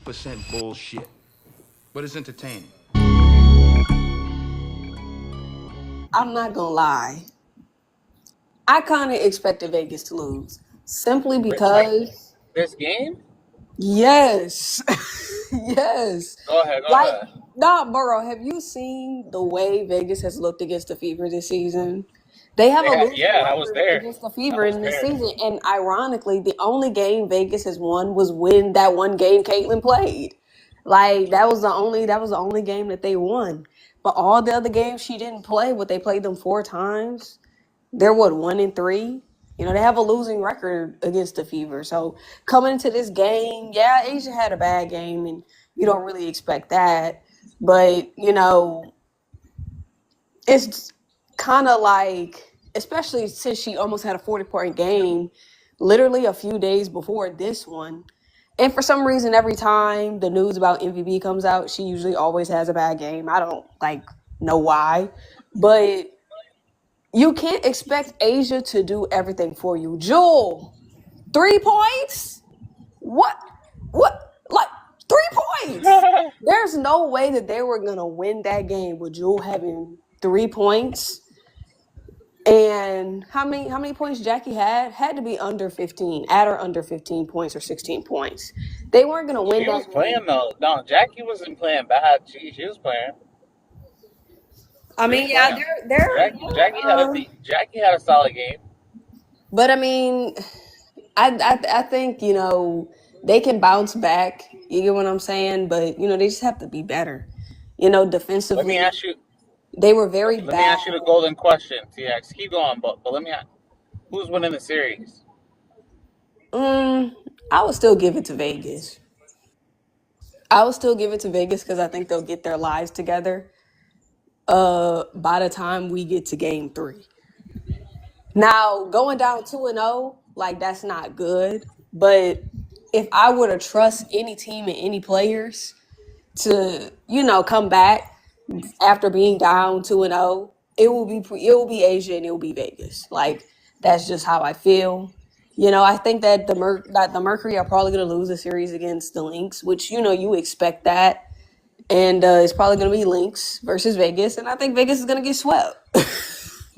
percent bullshit, but it's entertaining. I'm not gonna lie. I kind of expected Vegas to lose simply because, This game? yes, yes. Go ahead. Like, nah, Burrow, have you seen the way Vegas has looked against the Fever this season? They have a losing Yeah, I was record there. against the Fever in this season, and ironically, the only game Vegas has won was when that one game Caitlyn played. Like that was the only game that they won. But all the other games she didn't play, but they played them 4 times. They're what, 1-3? They have a losing record against the Fever. So coming into this game, yeah, Asia had a bad game, and you don't really expect that. But it's kind of like, especially since she almost had a 40-point game, literally a few days before this one. And for some reason, every time the news about MVP comes out, she usually always has a bad game. I don't know why, but you can't expect Asia to do everything for you. Jewel, 3 points? What? Like 3 points? There's no way that they were gonna win that game with Jewel having 3 points. And how many points Jackie had to be under 15, at or under 15 points or 16 points. They weren't gonna win She that was game. playing though. No, Jackie wasn't playing bad. She was playing. I mean, yeah, they're Jackie had a solid game. but I mean, I think they can bounce back. You get what I'm saying? But they just have to be better. Defensively, Let me ask you. they were very Let me bad. ask you the golden question, TX. Keep going, but let me ask. Who's winning the series? I would still give it to Vegas. I would still give it to Vegas because I think they'll get their lives together. By the time we get to Game 3. Now going down 2-0, that's not good. But if I were to trust any team and any players to come back after being down 2-0, it will be Asia and it will be Vegas. That's just how I feel. I think that the Mercury are probably going to lose the series against the Lynx, which you expect that. And it's probably going to be Lynx versus Vegas, and I think Vegas is going to get swept.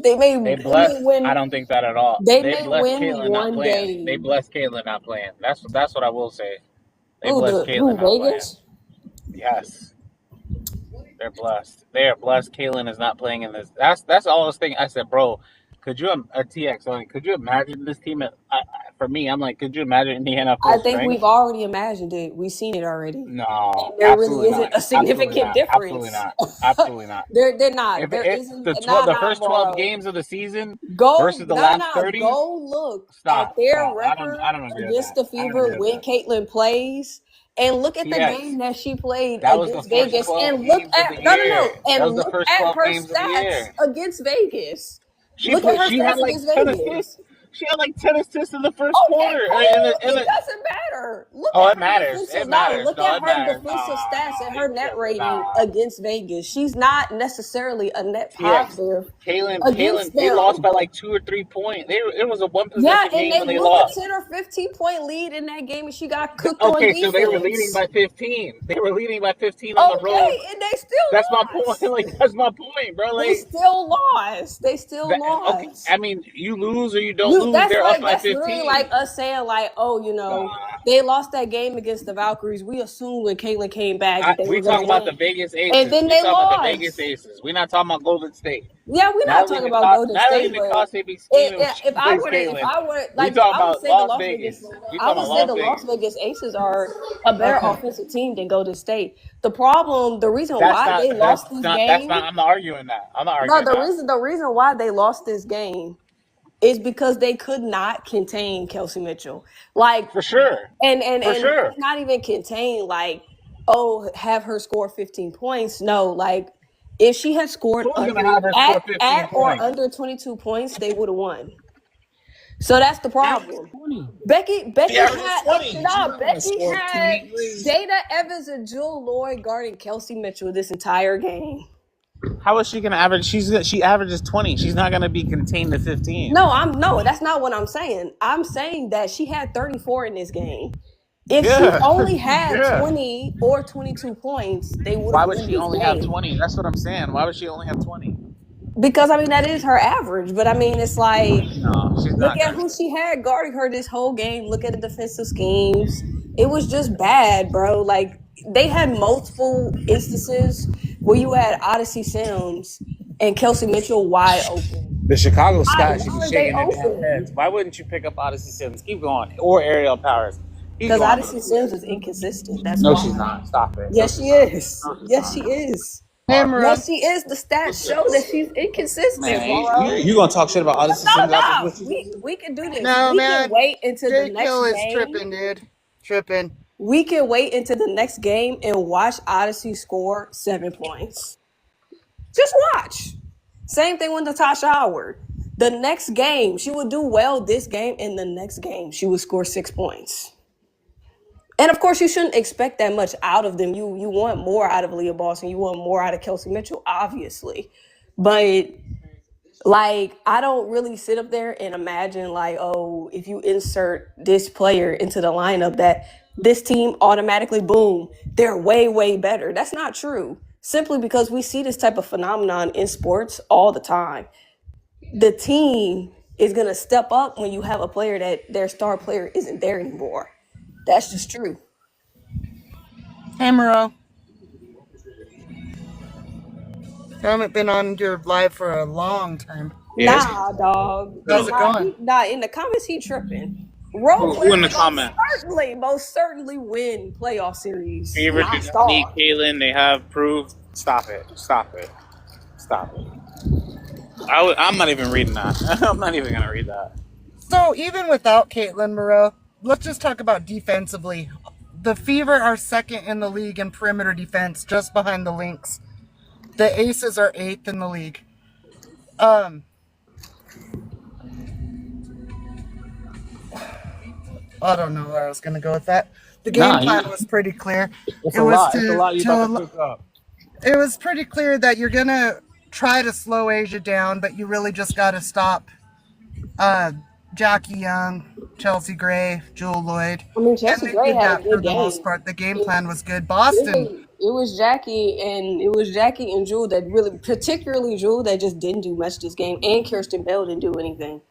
They may win. I don't think that at all. They may blessed win Caitlyn not one playing. game. They blessed Caitlyn not playing. That's what I will say. They Who, blessed Caitlyn not playing. Vegas? Yes, they're blessed. They are blessed. Caitlyn is not playing in this. That's all I was thinking. I said, bro, could you TX? Could you imagine this team? For me, I'm like, could you imagine in the NFL? I think we've already imagined it. We've seen it already. No, there really isn't a significant difference. Absolutely not. They're not. If There it's isn't. the first 12 games of the season versus the last 30. Go look Stop, at their stop. record I don't agree with against that. the Fever when Caitlyn plays. And look at the game that she played against Vegas. And look at and look at her stats against Vegas. Look at her stats against Vegas. She had 10 assists in the first quarter. It doesn't matter. It matters. It matters. Look at her defensive stats and her net rating against Vegas. She's not necessarily a net positive. Caitlyn, they lost by 2 or 3 points. It was a one possession game when they lost. Yeah, and they her 15-point lead in that game, and she got cooked on defense. Okay, so they were leading by 15. They were leading by 15 on the road. And they still That's lost. my point. That's my point, bro. They still lost. Lost. Okay, I mean, you lose or you don't lose. They're up by 15. That's really like us saying, they lost that game against the Valkyries. We assumed when Caitlyn came back, we talking about the Vegas Aces. And then they lost. About the Vegas Aces. We're not talking about Golden State. Yeah, we're not talking about Golden State. If I would, I would say the Las Vegas Aces are a better offensive team than Golden State. The reason why they lost this game. I'm not arguing that. The reason why they lost this game is because they could not contain Kelsey Mitchell. For sure. And not even contain have her score 15 points. No, if she had scored at or under 22 points, they would have won. So that's the problem. Becky had Jada Evans and Jewel Lloyd guarding Kelsey Mitchell this entire game. How is she going to average? She averages 20. She's not going to be contained to 15. No, that's not what I'm saying. I'm saying that she had 34 in this game. If she Yeah, only had yeah. 20 or 22 points, they would Why have would won she this only have game. 20? That's what I'm saying. Why would she only have 20? Because I mean that is her average, but I mean it's like No, she's look not at gonna. who she had guarding her this whole game. Look at the defensive schemes. It was just bad, bro. Like they had multiple instances where you had Odyssey Sims and Kelsey Mitchell wide open. The Chicago Why? Sky should be Why are they shaking their damn heads. open? Why wouldn't you pick up Odyssey Sims? Keep going. Or Aerial Powers. Keep Because going. Odyssey Sims is inconsistent. That's No, she's why. not. Stop it. No, Yes, she's she not. is. No, she's Yes, she not. is. Hammer. Yes, she is. The stats show that she's inconsistent, Man, bro. you gonna talk shit about Odyssey No, Sims after no. what you just did? We can do this. No, We can man. wait until the Jake next Hill is game. tripping, dude. Tripping. We can wait until the next game and watch Odyssey score 7 points. Just watch. Same thing with Natasha Howard. The next game, she would do well this game, and the next game, she would score 6 points. And of course, you shouldn't expect that much out of them. You want more out of Leah Boston. You want more out of Kelsey Mitchell, obviously. But like, I don't really sit up there and imagine like, oh, if you insert this player into the lineup, that this team automatically, boom, they're way, way better. That's not true. Simply because we see this type of phenomenon in sports all the time. The team is going to step up when you have a player that their star player isn't there anymore. That's just true. Hammer. Haven't been on your live for a long time. Yes. Nah, dog. How's it going? Nah, in the comments, he tripping. Role Who in the players comment? most certainly win playoff series. Favorite Not do not need star. Kaylin. They have proof. Stop it. Stop it. Stop it. I'm not even reading that. I'm not even gonna read that. So even without Caitlin Moreau, let's just talk about defensively. The Fever are second in the league in perimeter defense, just behind the Lynx. The Aces are 8th in the league. I don't know where I was going to go with that. The game plan was pretty clear. It's a lot. It's a lot you about to pick up. It was pretty clear that you're going to try to slow Asia down, but you really just got to stop Jackie Young, Chelsea Gray, Jewel Lloyd. I mean, Chelsea And they Gray did had a that good for the game. most part. The game plan was good. Boston. It was Jackie and Jewel that really, particularly Jewel, that just didn't do much this game, and Kirsten Bell didn't do anything.